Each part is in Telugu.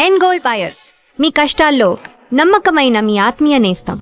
అండ్ గోల్డ్ బయర్స్, మీ కష్టాల్లో నమ్మకమైన మీ ఆత్మీయ నేస్తం.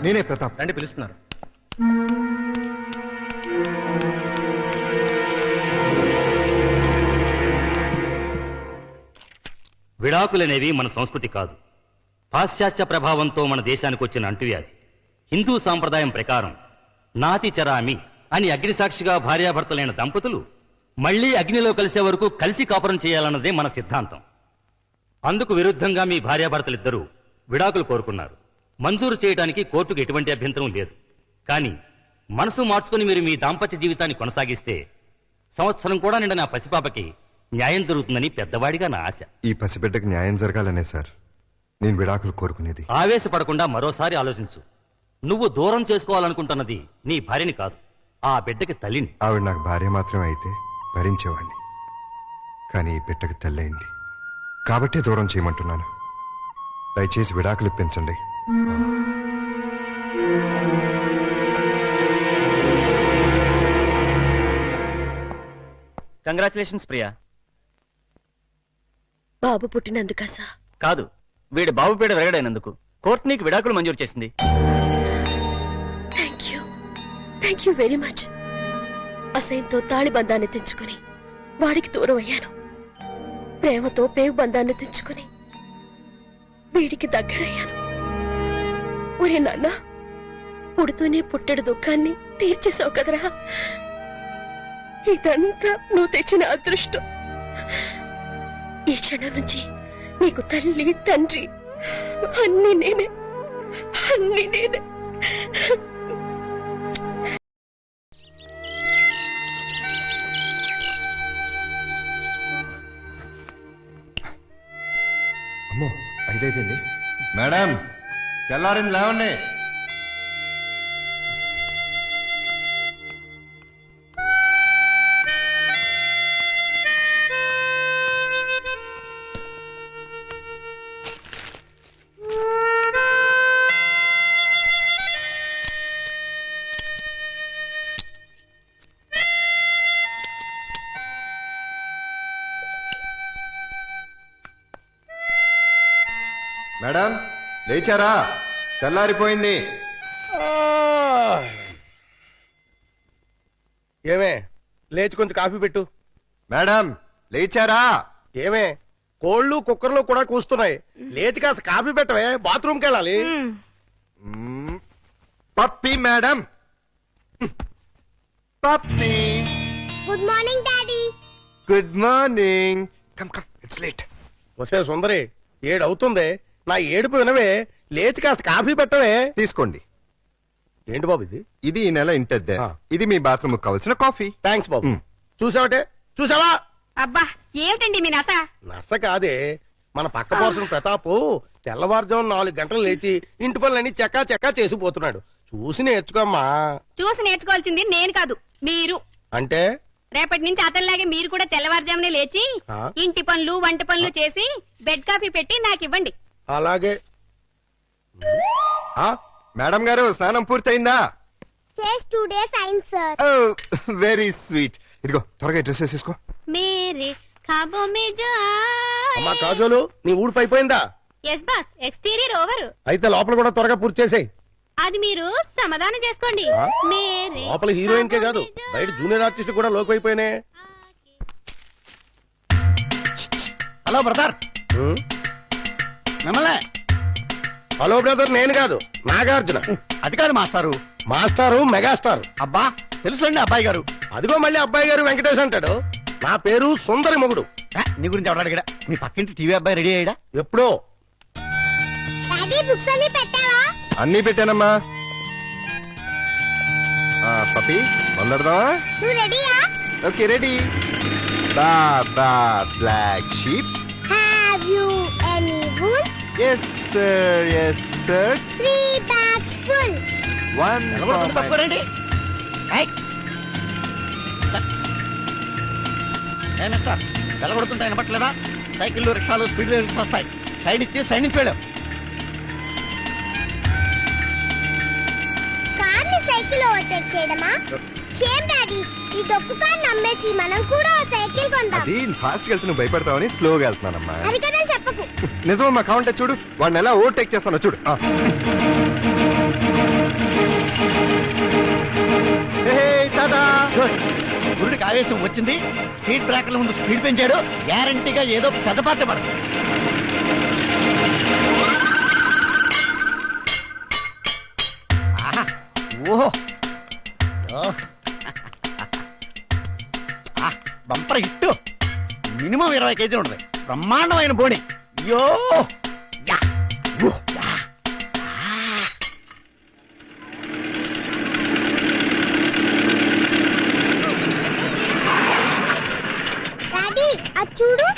నేనే ప్రతాప్. రండి, పిలుస్తున్నారు. విడాకులనేవి మన సంస్కృతి కాదు. పాశ్చాత్య ప్రభావంతో మన దేశానికి వచ్చిన అంటువ్యాధి. హిందూ సాంప్రదాయం ప్రకారం నాతి చరామి అని అగ్నిసాక్షిగా భార్యాభర్తలైన దంపతులు మళ్లీ అగ్నిలో కలిసే వరకు కలిసి కాపురం చేయాలన్నదే మన సిద్ధాంతం. అందుకు విరుద్ధంగా మీ భార్యాభర్తలిద్దరూ విడాకులు కోరుకున్నారు. మంజూరు చేయడానికి కోర్టుకు ఎటువంటి అభ్యంతరం లేదు. కానీ మనసు మార్చుకుని మీరు మీ దాంపత్య జీవితాన్ని కొనసాగిస్తే సంవత్సరం కూడా నిండిన ఆ పసిపాపకి న్యాయం జరుగుతుందని పెద్దవాడిగా నా ఆశ. ఈ పసిబిడ్డకి న్యాయం జరగాలనే సార్ నేను విడాకులు కోరుకునేది. ఆవేశపడకుండా మరోసారి ఆలోచించు. నువ్వు దూరం చేసుకోవాలనుకుంటున్నది నీ భార్యని కాదు, ఆ బిడ్డకి తల్లిని. ఆవిడ నాకు భార్య మాత్రమే అయితే భరించేవాడిని. కానీ ఈ బిడ్డకి తల్లయింది కాబట్టే దూరం చేయమంటున్నాను. దయచేసి విడాకులు ఇప్పించండి. కంగ్రాచులేషన్స్ ప్రియా. బాబు పుట్టినందుకా సార్? కాదు, వీడి బాబు పీడ వెరగడైనందుకు కోర్టు నీకు విడాకులు మంజూరు చేసింది. Thank you very much. అసహ్యంతో తాళి బంధాన్ని తెంచుకుని వాడికి దూరం అయ్యాను. ప్రేమతో పేగు బంధాన్ని తెంచుకుని వీడికి దగ్గరయ్యాను. ఒరే నాన్న, పుడుతూనే పుట్టెడు దుఃఖాన్ని తీర్చేసావు కదరా. ఇదంతా నువ్వు తెచ్చిన అదృష్టం. ఈ క్షణం నుంచి నీకు తల్లి తండ్రి అన్ని నేనే. అమ్మో, ఐదైపోయింది. మేడం, తెల్లారింది, లేవండి. మేడం, లేచారా? తెల్లారిపోయింది. ఏమే, లేచి కొంచెం కాఫీ పెట్టు. మేడం, లేచారా? ఏమే, కోళ్ళు కుక్కర్లు కూడా కూస్తున్నాయి. లేచి కాస్త కాఫీ పెట్టవే, బాత్రూమ్కి వెళ్ళాలి. Pappi madam, Pappi. Good morning daddy. Good morning. Come come, it's late. వస్తే సుందరి, 7 అవుతుంది. నా ఏడుపు వినవే, లేచి కాస్త కాఫీ పెట్టవే. తీసుకోండి. ఏంటి బాబు ఇది? ఇది ఈ నెల ఇంటద్దే. ఇది మీ బాత్రూమ్ కావాల్సిన కాఫీ. థ్యాంక్స్ బాబు. చూసావటే, చూసావా? అబ్బా, ఏమిటండి మీ నస? నస కాదే, మన పక్క పోర్సిన ప్రతాపు తెల్లవారుజాము 4 గంటలు లేచి ఇంటి పనులన్నీ చెక్కా చెక్కా చేసిపోతున్నాడు. చూసి నేర్చుకోమ్మా. చూసి నేర్చుకోవాల్సింది నేను కాదు, మీరు. అంటే రేపటి నుంచి అతనిలాగే మీరు కూడా తెల్లవారుజామునే లేచి ఇంటి పనులు వంట పనులు చేసి బెడ్ కాఫీ పెట్టి నాకు ఇవ్వండి. అలాగే. మేడం గారు, స్నానం పూర్తయిందా? చేసి 2 days అయింది సార్. Very sweet. ఇదిగో త్వరగా డ్రెస్ వేసేసుకో. మేరే ఖాబో మే జో అమ్మా కాజోలు నీ ఊడిపోయిపోయిందా? Yes boss, exterior over. అయితే లోపల కూడా త్వరగా పూర్తి చేసేయ్. అది మీరు సమాధానం చేసుకోండి. ఆ? మేరే లోపల హీరోయిన్ కే కాదు బయట జూనియర్ ఆర్టిస్ట్ కూడా లోకి అయిపోయినాయి. హలో బ్రదర్, మిమ్మల్ని. హలో బ్రదర్, నేను కాదు నాగార్జున. అది కాదు మాస్టారు. మాస్టారు మెగాస్టార్. అబ్బా తెలుసులేండి అబ్బాయి గారు. అదిగో మళ్ళీ అబ్బాయి గారు వెంకటేష్ అంటాడు. నా పేరు సుందరి మొగుడు. నీ గురించి ఎవరు అడిగాడా? మీ పక్కింటి టీవీ అబ్బాయి రెడీ అయ్యాడా? ఎప్పుడో. డాడీ బుక్స్ అన్ని పెట్టావా? అన్నీ పెట్టానమ్మా. పప్పి మొదలెడదామా? నువ్వు రెడీయా? Okay ready. Baa baa black sheep. Have you any wool? Yes sir, yes sir. 3 bags full. One నిలబడుతుంది తప్పుకోరండి. మిస్టర్ వెలగొడుతుంటే వినపట్లేదా? సైకిళ్ళు రిక్షాలు స్పీడ్ లిమిట్స్ వస్తాయి. సైడ్ ఇచ్చి సైడ్ నుంచి వెళ్ళాం. కార్ ని సైకిల్ ఓవర్టేక్ చేయడమా? చేయం డాడీ, ఈ డొక్కు కార్ నమ్మేసి మనం కూడా ఓ సైకిల్ కొందాం. అది ఫాస్ట్ గా వెళ్తే నువ్వు భయపడతావని స్లోగా వెళ్తున్నానమ్మా. అది కదా చెప్పకు. నిజమమ్మా, కావాలంటే చూడు వాడిని ఎలా ఓవర్టేక్ చేస్తానో చూడు. గురుడికి ఆవేశం వచ్చింది. స్పీడ్ బ్రేకర్ల ముందు స్పీడ్ పెంచాడు. గ్యారంటీగా ఏదో పెద్ద పార్టీ పడదు. ఆహా, ఓహో, బంపర్ హిట్టు. మినిమం 20 కేజీలు ఉంటుంది. బ్రహ్మాండమైన బోణి. అయ్యో యా, ఊ, యా. డాడీ అది చూడు.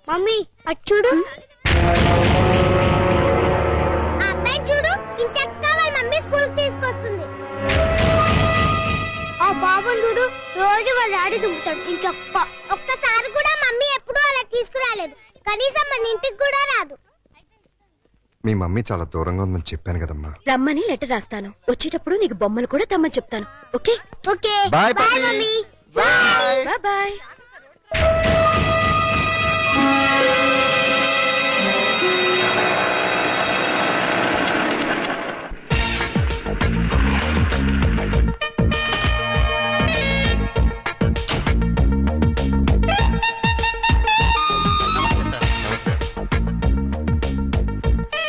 మమ్మీ అది చూడు. ఆ అబ్బాయి చూడు, ఇంచక్కా వాళ్ళ మమ్మీ స్కూల్ తీసుకొస్తుంది. ఆ బాబుని చూడు, రోజు వాళ్ళ డాడీ దుంపుతాడు ఇంచక్క. ఒక్కసారి కూడా మమ్మీ ఎప్పుడూ అలా తీసుకురాలేదు. కనీసం మన ఇంటికి కూడా రాదు. మీ మమ్మీ చాలా దూరంగా ఉందని చెప్పాను కదమ్మా. రమ్మని లెటర్ రాస్తాను. వచ్చేటప్పుడు నీకు బొమ్మలు కూడా తెమ్మని చెప్తాను. Okay okay bye bye Pappi. Mummy. Bye. Bye bye.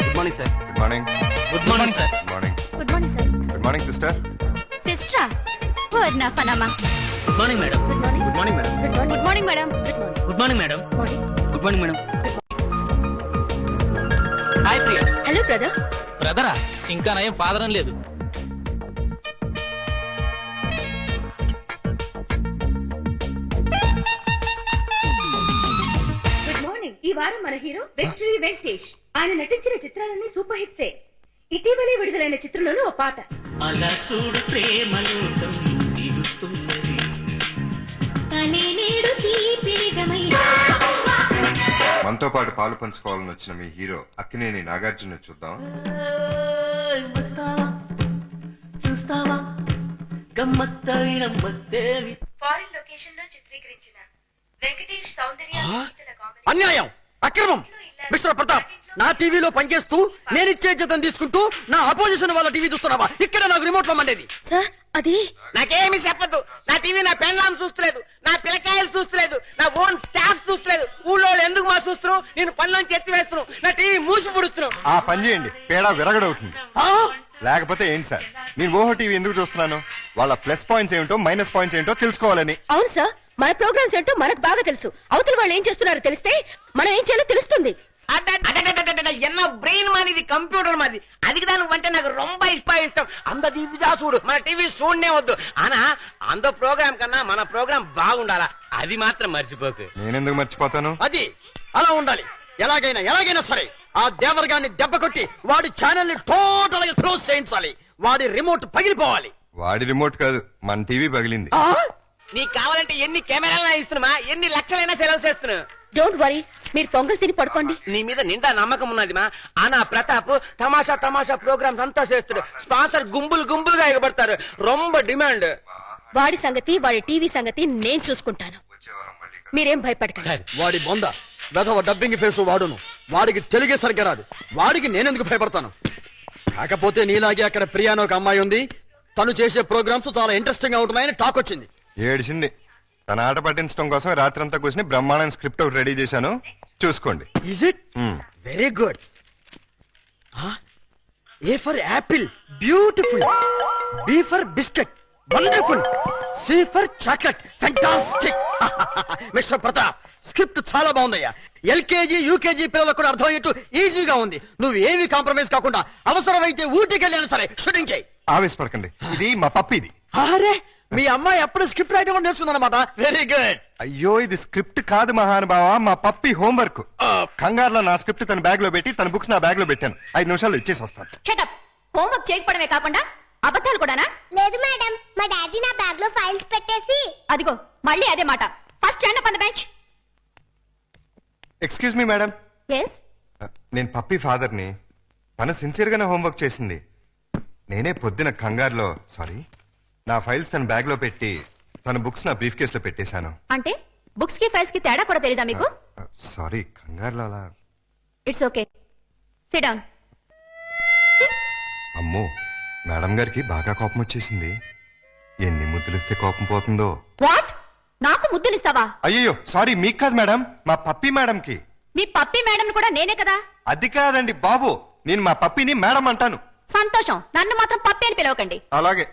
Good morning sir. Good morning. Good morning sir. Good morning. Good morning sir. Good morning sister. సిస్టరా? ఓ నా పనమ్మా. Good morning madam. Good morning. Good morning madam. Good morning madam. Good morning madam. Good morning madam. Hi Priya. Hello brother. బ్రదరా? ఇంకా నయం ఫాదర్ అని లేదు. గుడ్ మార్నింగ్. ఈ వారం మన హీరో విక్టరీ వెంకటేష్. ఆయన నటించిన చిత్రాలన్నీ సూపర్ హిట్సే. ఇటీవలే విడుదలైన చిత్రంలోనూ ఓ పాట. అలా చూడు ప్రేమలోకం తీరుస్తున్నది. మనతో పాటు పాలు పంచుకోవాలని వచ్చిన మీ హీరో అక్కినేని నాగార్జున చూద్దాం. చూస్తావా గమ్మత్తైన మత్తేవి. ఫారిన్ లొకేషన్ లో చిత్రీకరించిన వెంకటేష్ సౌందర్య అన్యాయం, అక్రమం. మిస్టర్ ప్రతాప్, నా టీవీలో పనిచేస్తూ నేనిచ్చే జీతం తీసుకుంటూ నా అపోజిషన్ వాళ్ళ టీవీ చూస్తున్నావా? ఇక్కడ నాకు రిమోట్ లో మండేది. సార్ అది నాకేమి చెప్పద్దు. నా టీవీ నా పెన్లాం చూస్తలేదు, నా పిల్లకాయలు చూస్తలేదు, నా ఓన్ స్టాఫ్ చూస్తలేదు. ఊళ్ళో ఎందుకు మా చూస్తున్నావు? నేను పనిలోంచి ఎత్తి వేస్తున్నావు. నా టీవీ మూసి పుడుస్తున్నావు. ఆ పని చేయండి, పేడ విరగడవుతుంది. లేకపోతే ఏంటి సార్, నేను ఓహో టీవీ ఎందుకు చూస్తున్నాను? వాళ్ళ ప్లస్ పాయింట్స్ ఏమిటో మైనస్ పాయింట్స్ ఏంటో తెలుసుకోవాలని. అవును సార్, మన ప్రోగ్రామ్స్ ఏంటో మనకు బాగా తెలుసు. అవతల వాళ్ళు ఏం చేస్తున్నారో తెలిస్తే మనం ఏం చేయాలో తెలుస్తుంది. ఎన్న బ్రెయిన్ మాది, కంప్యూటర్ మాది. అది దాని అంటే నాకు రొంబ ఇష్టం. అంద టీవీదా చూడు, మన టీవీ చూడనే వద్దు. అనా అంద ప్రోగ్రామ్ కన్నా మన ప్రోగ్రామ్ బాగుండాలా, అది మాత్రం మర్చిపోకు. నేనెందుకు మర్చిపోతాను? అది అలా ఉండాలి. ఎలాగైనా సరే ఆ దేవర్ గారిని దెబ్బ కొట్టి వాడి ఛానల్ ని టోటల్ గా క్లోజ్ చేయించాలి. వాడి రిమోట్ పగిలిపోవాలి. వాడి రిమోట్ కాదు, మన టీవీ పగిలింది. నీకు కావాలంటే ఎన్ని కెమెరాలైనా ఇస్తున్నా, ఎన్ని లక్షలైనా సెలవు చేస్తున్నా. డోంట్ వరీ, మీరు పొంగల్ తిని పడుకోండి. నీ మీద నిండా నమ్మకం ఉన్నది మా. ఆనా ప్రతాప్ తమాషా తమాషా ప్రోగ్రామ్స్ అంతా చేస్తాడు. స్పాన్సర్ గుంపులు గుంపులుగా ఎగబడతారు. రొంబ డిమాండ్. వాడి సంగతి, వాడి టీవీ సంగతి నేను చూసుకుంటాను. మీరేం భయపడకండి. వాడి బొంద వెధవ డబ్బింగ్ ఫేస్ వాడును. వాడికి తెలుగే సరిగ్గా రాదు. వాడికి నేనెందుకు భయపడతాను? కాకపోతే నీలాగే అక్కడ ప్రియానో ఒక అమ్మాయి ఉంది. తను చేసే ప్రోగ్రామ్స్ చాలా ఇంట్రెస్టింగ్ గా ఉంటున్నాయని టాక్ వచ్చింది. ఏడిసింది. తన ఆట పట్టించడం కోసం రాత్రంతా కూర్చుని బ్రహ్మాండ స్క్రిప్ట్ ఒకటి రెడీ చేశాను, చూసుకోండి. Is it very good. A for apple, beautiful. B for biscuit, wonderful. C for chocolate, fantastic. Mister Pratap, script చాలా బాగుందయ్యా. ఎల్కేజీ యూకేజీ పిల్లలకు కూడా అర్థమయ్యేట్టు ఈజీగా ఉంది. నువ్వు ఏమి కాంప్రమైజ్ కాకుండా అవసరమైతే ఊటీకి వెళ్ళాను సరే షూటింగ్ చేయి. ఆవేశపడకండి, ఇది మా పప్పిది. అరే, మీ అమ్మాయి అప్పుడు స్క్రిప్ట్ రైటింగ్ కూడా నేర్చుకుందన్నమాట. Very good. అయ్యో, ఇది స్క్రిప్ట్ కాదు మహానుభావ, మా పప్పి హోంవర్క్. కంగారులో నా స్క్రిప్ట్ తన బ్యాగ్ లో పెట్టి తన బుక్స్ నా బ్యాగ్ లో పెట్టాను. 5 నిమిషాల్లో ఇచ్చేసి వస్తాను. షటప్. హోంవర్క్ చేయకపోవడమే కాకుండా అబద్ధాలు కూడానా? లేదు మేడం, మా డాడీ నా బ్యాగ్ లో ఫైల్స్ పెట్టేసి. అదిగో మళ్ళీ అదే మాట. First stand up on the bench. Excuse me madam. Yes. నేను పప్పి ఫాదర్ని. తను సిన్సియర్ గానే హోంవర్క్ చేసింది. నేనే పొద్దున కంగారులో నా ఫైల్స్ తన బ్యాగ్ లో పెట్టి తన బుక్స్ నా బ్రీఫ్ కేస్ లో పెట్టేశాను. అంటే బుక్స్ కి ఫైల్స్ కి తేడా కూడా తెలీదా మీకు? సారీ, కంగారులో అలా. It's okay, SIT down. అమ్మో, మేడం గారికి బాగా కోపం వచ్చేసింది. ఎన్ని ముద్దులిస్తే కోపం పోతుందో. వాట్? నాకు ముద్దులిస్తావా? అయ్యో సారీ, మీకు కాదు మేడం, మా పప్పి మేడంకి. మీ పప్పి మేడం కూడా నేనే కదా. అది కాదండి బాబు, నేను మా పప్పిని మేడం అంటాను. సంతోషం, నన్ను మాత్రం పప్పి అని పిలవకండి. అలాగే.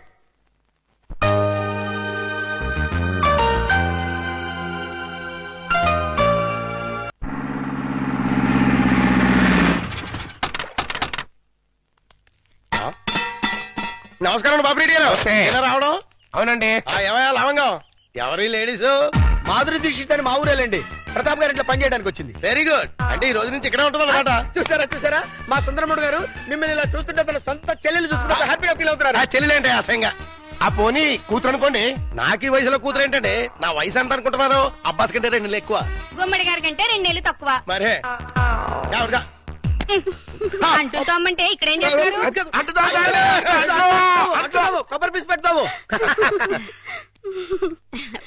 నమస్కారం బాబు రెడ్డి గారు. ఎలా రావడం? అవునండి. ఏమయ్యా లవంగం? ఎవరి లేడీస్? మాధురి దీక్షిత్ అని మా ఊరేలండి. ప్రతాప్ గారి ఇంట్లో పని చేయడానికి వచ్చింది. Very good. అంటే ఈ రోజు నుంచి ఇక్కడే ఉంటుంది అనమాట. చూసారా మా సుందరముడు గారు మిమ్మల్ని ఇలా చూస్తుంటే తన సొంత చెల్లెలు చూసుకుంటే హ్యాపీగా ఫీల్ అవుతున్నారు. ఆ చెల్లెలేంటి అసహ్యంగా? ఆ పోనీ కూతురు అనుకోండి. నాకు ఈ వయసులో కూతురు ఏంటంటే నా వయసు ఎంత అనుకుంటున్నారు? అబ్బాస్ కంటే 2 నెలలు ఎక్కువ. గుమ్మడి గారి కంటే 2 నెలలు తక్కువ. మరే ఎవరుగా? అంటూ తమ్మంటే ఇక్కడేం చేస్తారు? కొబ్బరి పీసు పెడతావు.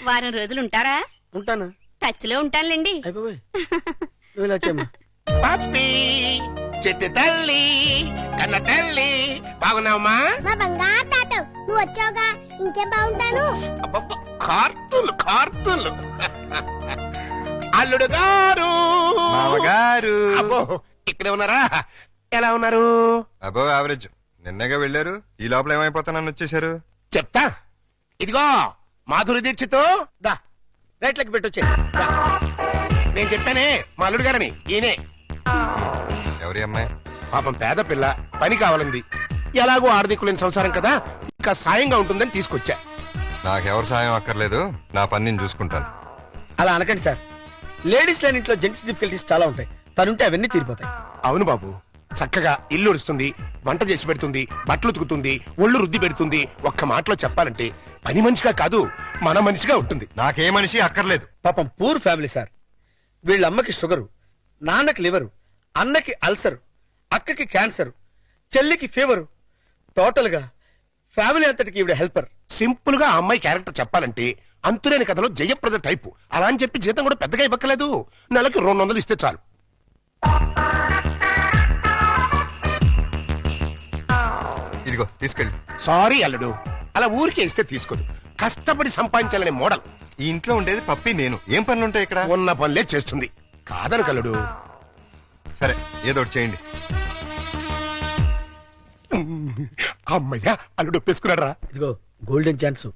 వారం రోజులు ఉంటారా? ఉంటాను. టచ్ లో ఉంటానులేండి. అయిపోయి నువ్వు ఇలా వచ్చామ్మా. పప్పి, చెట్టు తల్లి, కన్న తల్లి, బాగున్నావమ్మా? మా బంగారు తాత, నువ్వు వచ్చావుగా, ఇంకేం బాగుంటాను. కార్తూలు అల్లుడు గారు, మామగారు. అబ్బో ఇక్కడే ఉన్నారా? ఎలా ఉన్నారు? అబో యావరేజ్. నిన్నగా వెళ్ళారు, ఈ లోపల ఏమైపోతానని వచ్చేసారు. చెప్తా. ఇదిగో మాధురి దీక్షితో దా రైట్లకి పెట్టొచ్చే. నేను చెప్పానే మా అల్లుడు గారని. ఈయనే. ఎవరి అమ్మాయి? పాపం పేద పిల్ల, పని కావాలంది. ఎలాగో ఆర్థికులేని సంసారం కదా, ఇంకా సాయంగా ఉంటుందని తీసుకొచ్చా. నాకెవరు సాయం అక్కర్లేదు, నా పని నేను చూసుకుంటాను. అలా అనకండి సార్. లేడీస్ లేని ఇంట్లో జెంట్స్ డిఫికల్టీస్ చాలా ఉంటాయి. తనుంటే అవన్నీ తీరిపోతాయి. అవును బాబు, చక్కగా ఇల్లు ఉడుస్తుంది, వంట చేసి పెడుతుంది, బట్టలు ఉతుకుతుంది, ఒళ్ళు రుద్ది పెడుతుంది. ఒక్క మాటలో చెప్పాలంటే పని మనిషిగా కాదు, మన మనిషిగా ఉంటుంది. నాకే మనిషి అక్కర్లేదు. పాపం పూర్ ఫ్యామిలీ సార్. వీళ్ళ అమ్మకి షుగరు, నాన్నకి లివరు, అన్నకి అల్సరు, అక్కకి క్యాన్సర్, చెల్లికి ఫీవరు. టోటల్ గా ఫ్యామిలీ అంతటికి ఈవిడ హెల్పర్. సింపుల్ గా ఆ అమ్మాయి క్యారెక్టర్ చెప్పాలంటే అంతులేని కథలో జయప్రద టైపు. అలా అని చెప్పి జీతం కూడా పెద్దగా ఇవ్వక్కలేదు. నెలకి 200 ఇస్తే చాలు. ఇదిగో తీసుకెళ్ళి. సారీ అల్లుడు, అలా ఊరికే ఇస్తే తీసుకోదు. కష్టపడి సంపాదించాలనే మోడల్. ఈ ఇంట్లో ఉండేది పప్పి, నేను. ఏం పనులుంటాయి ఇక్కడ? ఉన్న పనులే చేస్తుంది. కాదని కల్లుడు. సరే, ఏదో ఒకటి చేయండి. అమ్మయ్యా, అల్లుడు ఒప్పేసుకున్నాడు రా. ఇదిగో గోల్డెన్ ఛాన్స్.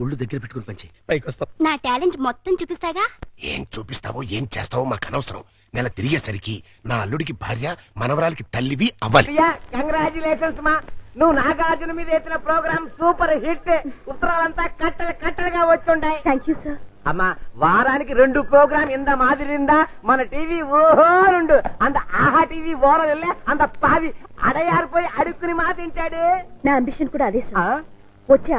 ఒళ్ళు దగ్గర పెట్టుకుని పంచి పైకి వస్తాం. నా టాలెంట్ మొత్తం చూపిస్తాగా. ఏం చూపిస్తావో ఏం చేస్తావో మాకు అనవసరం. నెల తిరిగేసరికి నా అల్లుడికి భార్య, మనవరాలకి తల్లివి అవ్వాలి. కంగ్రాచులేషన్స్ మా. నువ్వు నాగార్జున మీద వేసిన ప్రోగ్రామ్ సూపర్ హిట్. ఉత్తరాలంతా కట్టలుగా వచ్చుంటాయి. Thank you sir. అమ్మా, వారానికి 2 ప్రోగ్రామ్ ఇంద మాదిరిందా మన టీవీ ఓహోరుండు. అంత ఆహా టీవీ ఓరలే అంత పావి అడయారిపోయి అడుక్కుని మా తింటాడు. నా అంబిషన్ కూడా అదే సార్. వచ్చే